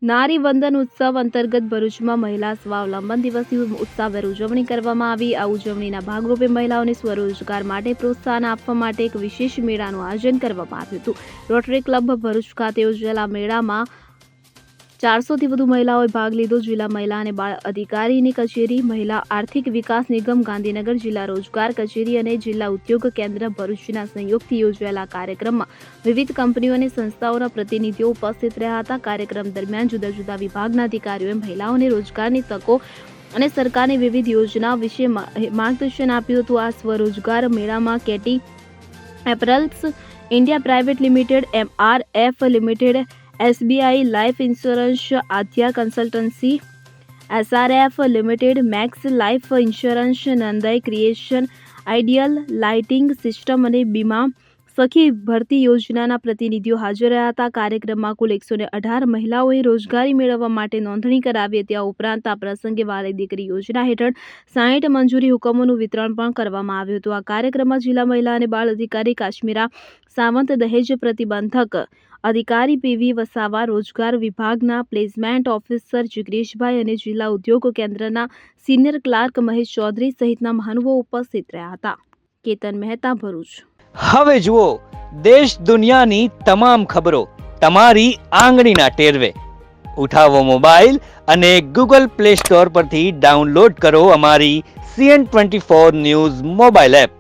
નારી વંદન ઉત્સવ અંતર્ગત ભરૂચમાં મહિલા સ્વાવલંબન દિવસની ઉત્સાહભેર ઉજવણી કરવામાં આવી। આ ઉજવણીના ભાગરૂપે મહિલાઓને સ્વરોજગાર માટે પ્રોત્સાહન આપવા માટે એક વિશેષ મેળાનું આયોજન કરવામાં આવ્યું હતું। રોટરી ક્લબ ભરૂચ ખાતે યોજાયેલા મેળામાં 400થી વધુ મહિલાઓએ ભાગ લીધો। જિલ્લા મહિલા અને બાળ અધિકારીની કચેરી, મહિલા આર્થિક વિકાસ નિગમ ગાંધીનગર, જિલ્લા રોજગાર કચેરી અને જિલ્લા ઉદ્યોગ કેન્દ્ર ભરૂચના સંયોગથી યોજાયેલા કાર્યક્રમમાં વિવિધ કંપનીઓ અને સંસ્થાઓના પ્રતિનિધિઓ ઉપસ્થિત રહ્યા હતા। કાર્યક્રમ દરમિયાન જુદા જુદા વિભાગના અધિકારીઓએ મહિલાઓને રોજગારની તકો અને સરકારની વિવિધ યોજનાઓ વિશે માર્ગદર્શન આપ્યું હતું। આ સ્વરોજગાર મેળામાં KT apparels India private limited, MRF limited, SBI life insurance, Aadhya consultancy, SRF limited, max life insurance, Nandai creation, ideal lighting system અને બીમા સખી ભરતી યોજનાના પ્રતિનિધિઓ હાજર રહ્યા હતા। કાર્યક્રમમાં કુલ 118 મહિલાઓએ રોજગારી મેળવવા માટે નોંધણી કરાવી હતી। આ ઉપરાંત આ પ્રસંગે વાલી દીકરી યોજના હેઠળ 60 મંજૂરી હુકમોનું વિતરણ પણ કરવામાં આવ્યું હતું। આ કાર્યક્રમમાં જિલ્લા મહિલા અને બાળ અધિકારી કાશ્મીરા સાવંત, દહેજ પ્રતિબંધક અધિકારી PV વસાવા, રોજગાર વિભાગના પ્લેસમેન્ટ ઓફિસર જિગ્નેશભાઈ અને જિલ્લા ઉદ્યોગ કેન્દ્રના સિનિયર ક્લાર્ક મહેશ ચૌધરી સહિતના મહાનુભાવો ઉપસ્થિત રહ્યા હતા। કેતન મહેતા, ભરૂચ। હવે જુઓ દેશ દુનિયાની તમામ ખબરો તમારી આંગળીના ટેરવે। ઉઠાવો મોબાઈલ અને Google Play Store પરથી ડાઉનલોડ કરો અમારી CN24 ન્યૂઝ મોબાઈલ એપ।